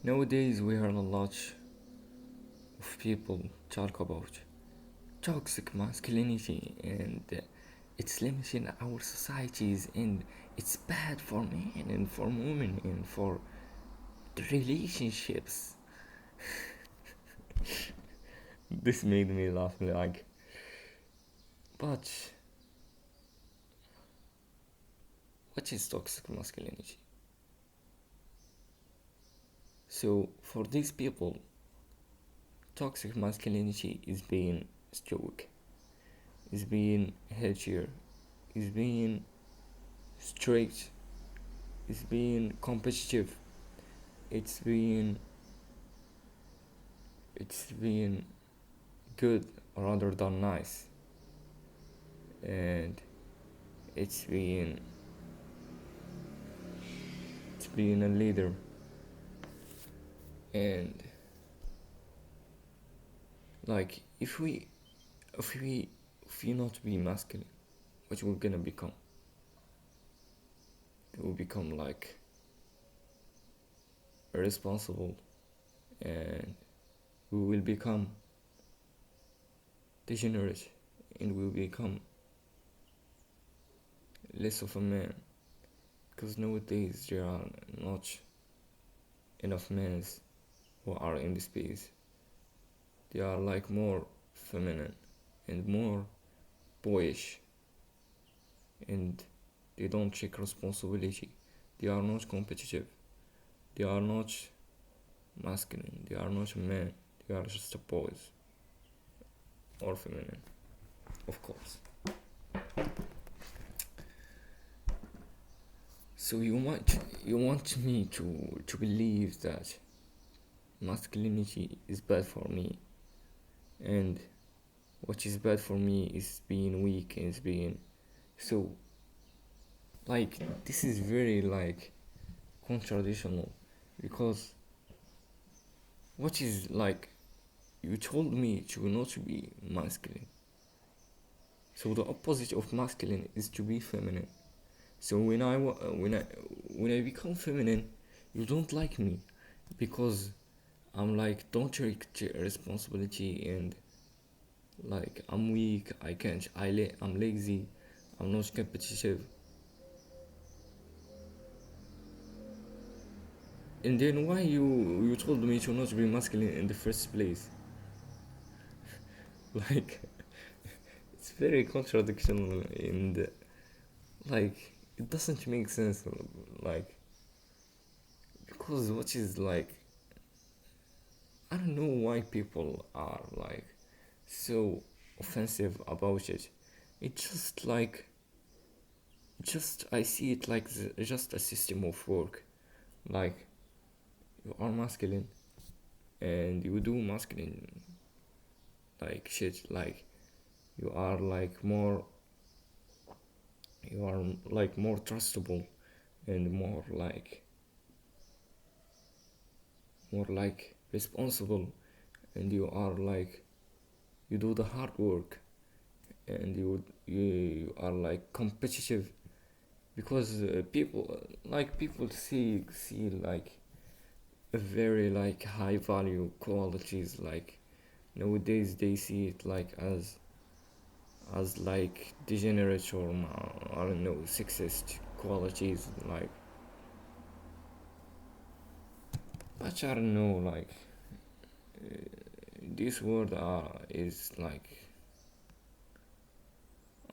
Nowadays we hear a lot of people talk about toxic masculinity and its limits in our societies, and it's bad for men and for women and for the relationships. This made me laugh, like, but what is toxic masculinity? So for these people, toxic masculinity is being stoic, is being healthier, is being straight, is being competitive, it's being it's being good rather than nice, and it's being it's being a leader. And like, if we not be masculine, what we're gonna become? We'll become like irresponsible, and we will become degenerate, and we will become less of a man, because nowadays there are not enough men who are in the space. They are like more feminine and more boyish, and they don't take responsibility. They are not competitive. They are not masculine. They are not men. They are just boys or feminine, of course. So you want me to believe that masculinity is bad for me, and what is bad for me is being weak and is being so, like, this is very like contradictional, because what is like, you told me to not be masculine, so the opposite of masculine is to be feminine. So when I become feminine, you don't like me, because I'm like, don't take responsibility, and like, I'm weak, I can't, I'm lazy, I'm not competitive. And then why you told me to not be masculine in the first place? Like, it's very contradictional, and like, it doesn't make sense, like, because what is like, I don't know why people are like so offensive about it. It's just like, just I see it like just a system of work. Like, you are masculine and you do masculine like shit. Like, you are like more, you are like more trustable, and more like responsible, and you are like, you do the hard work, and you are like competitive, because people see like a very like high value qualities. Like, nowadays they see it like as like degenerate, or I don't know, sexist qualities, like, but I don't know, like, this word is like,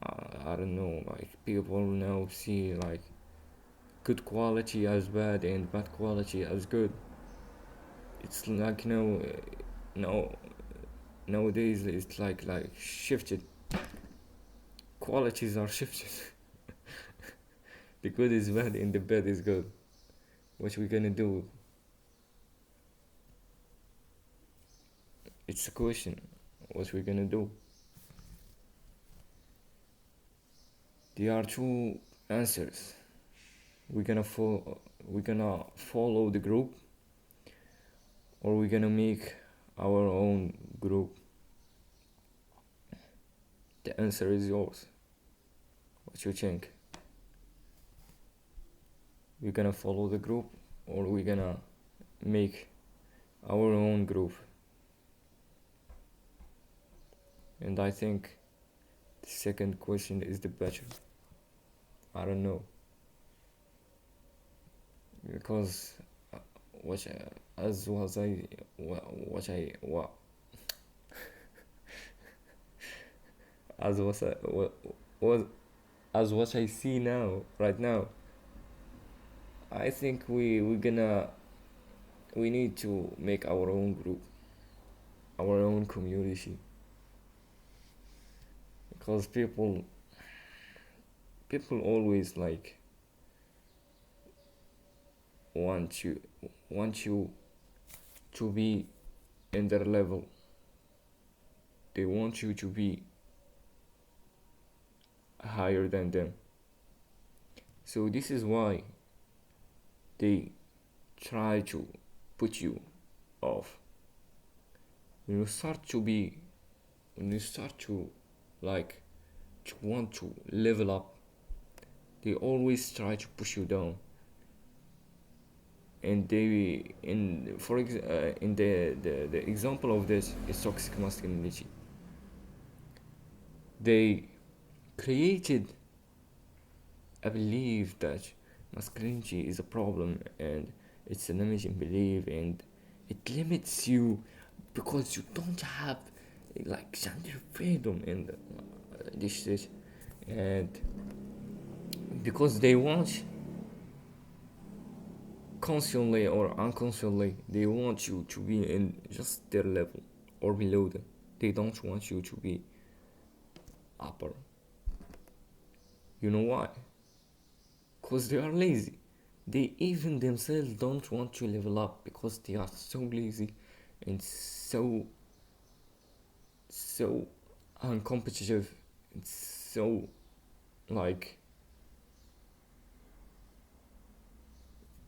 I don't know, like, people now see like good quality as bad and bad quality as good. It's like, no, nowadays it's like shifted, qualities are shifted. The good is bad and the bad is good. What we gonna do? It's a question. What we gonna do? There are two answers. We're gonna follow the group, or we're gonna make our own group. The answer is yours. What you think? We're gonna follow the group, or we're gonna make our own group. And I think the second question is the better. I don't know, because what as was I what I what as was I was as what I see now right now. I think we need to make our own group, our own community, because people always like want you want you to be in their level. They want you to be higher than them. So this is why they try to put you off. When you start to be when you start to like to want to level up, they always try to push you down. And they in the example of this is toxic masculinity. They created a belief that masculinity is a problem, and it's an limiting belief, and it limits you because you don't have like gender freedom in this shit. And because they want, consciously or unconsciously, they want you to be in just their level or below them. They don't want you to be upper. You know why? Because they are lazy. They even themselves don't want to level up because they are so lazy and so uncompetitive and so like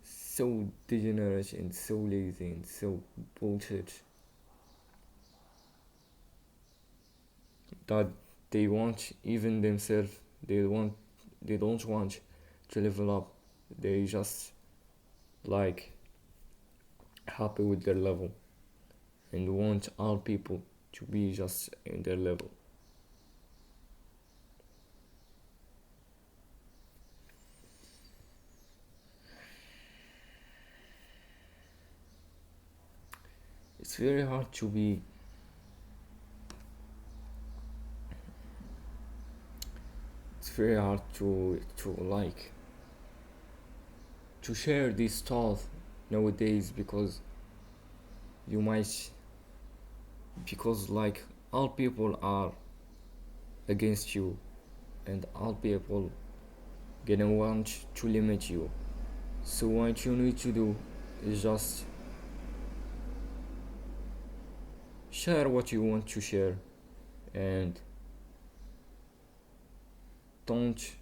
so degenerate and so lazy and so bullshit that they want even themselves, they don't want to level up. They just like happy with their level and want all people to be just in their level. It's very hard to be it's very hard to like to share this thought nowadays, because you might because like all people are against you, and all people gonna want to limit you. So what you need to do is just share what you want to share, and don't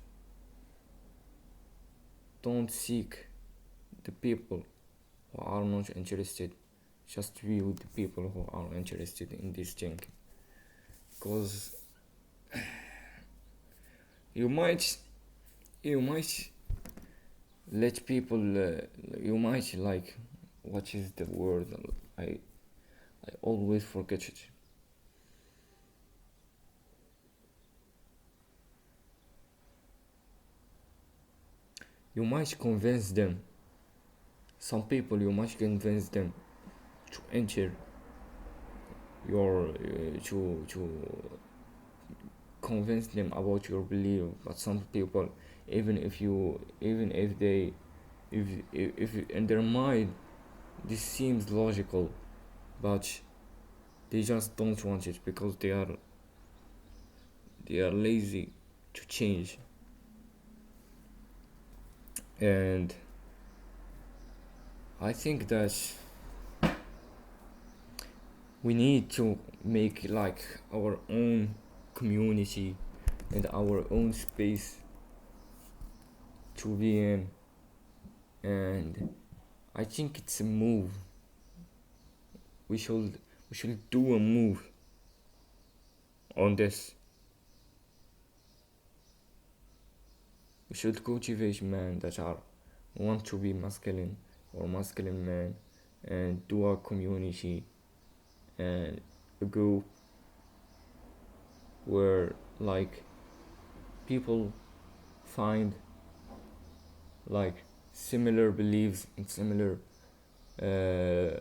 don't seek the people who are not interested. Just be with the people who are interested in this thing, because you might you might let people you might like, what is the word, I I always forget it. You might convince them, some people you might convince them to enter your to convince them about your belief. But some people, even if they if in their mind this seems logical, but they just don't want it because they are lazy to change. And I think that we need to make like our own community and our own space to be in. And I think it's a move. We should do a move on this. We should cultivate men that are want to be masculine or masculine men, and do a community and a group where like people find like similar beliefs and uh,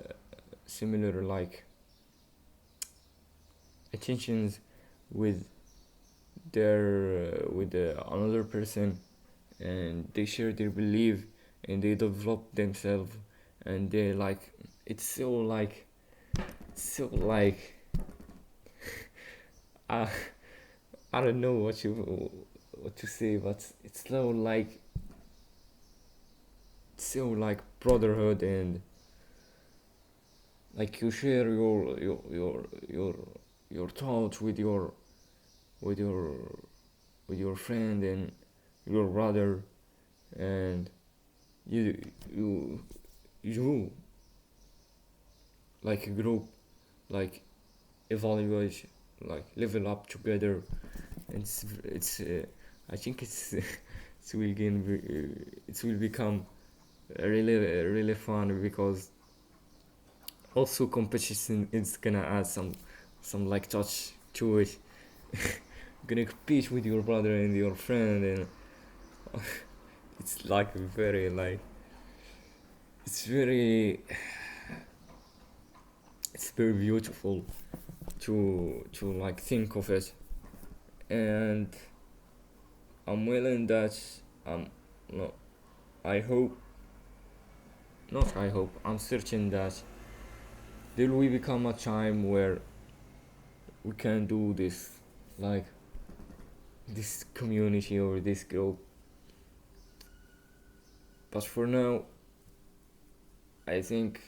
similar like attentions with another person, and they share their belief and they develop themselves, and they like it's so like uh, I don't know what to say, but it's so like brotherhood, and like you share your thoughts with your with your friend and your brother, and you you you like a group like evaluate like level up together. It's I think it will it will become really fun, because also competition is gonna add some like touch to it. Gonna compete with your brother and your friend, and it's like very like it's very it's very beautiful to like think of it. And I'm willing that um no I hope not I hope I'm certain that there will become a time where we can do this, like this community or this group. But for now, I think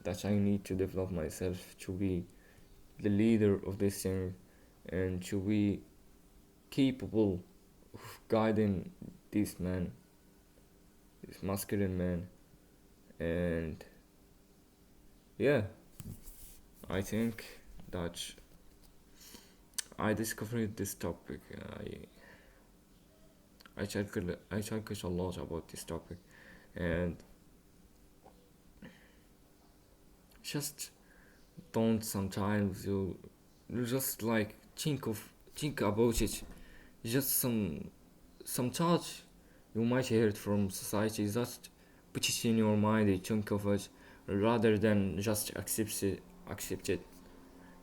that I need to develop myself to be the leader of this thing, and to be capable of guiding this man, this masculine man. And yeah, I think that I discovered this topic. I talked a lot about this topic, and just don't sometimes you just like think about it. Just some thoughts you might hear it from society. Just put it in your mind. You think of it rather than just accept it,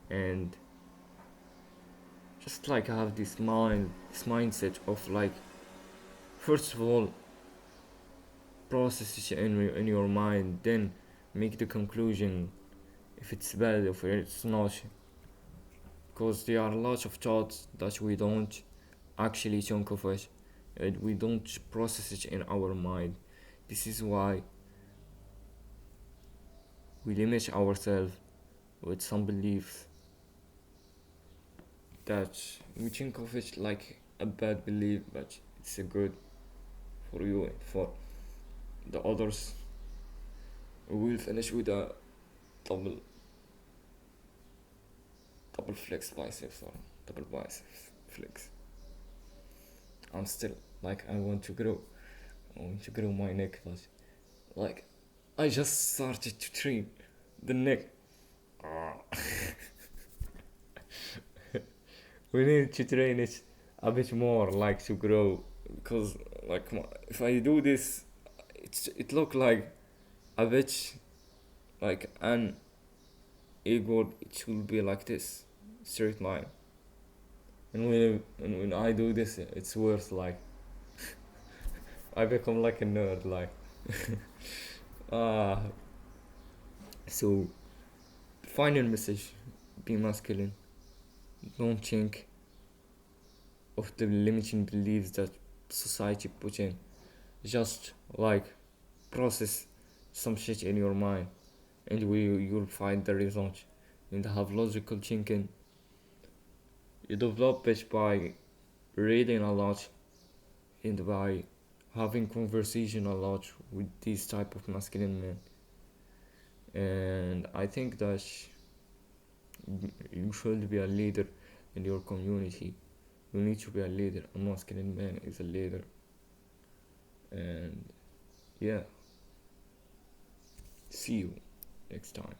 and just like have this mindset of like first of all process it in your mind, then make the conclusion if it's bad or if it's not, because there are lots of thoughts that we don't actually think of it, and we don't process it in our mind. This is why we limit ourselves with some beliefs that we think of it like a bad belief, but it's a good for you and for the others. We will finish with a double double flex biceps or double biceps flex. I'm still like I want to grow my neck, but like I just started to train the neck. We need to train it a bit more, like to grow, because like if I do this, it look like a bit like an eagle. It will be like this straight line, and when I do this, it's worse. Like I become like a nerd. Like ah, so final message: be masculine. Don't think of the limiting beliefs that society put in. Just like process some shit in your mind, and you'll find the result. And have logical thinking. You develop it by reading a lot and by having conversation a lot with these type of masculine men. And I think that you should be a leader in your community. You need to be a leader. A masculine man is a leader. And yeah, see you. next time.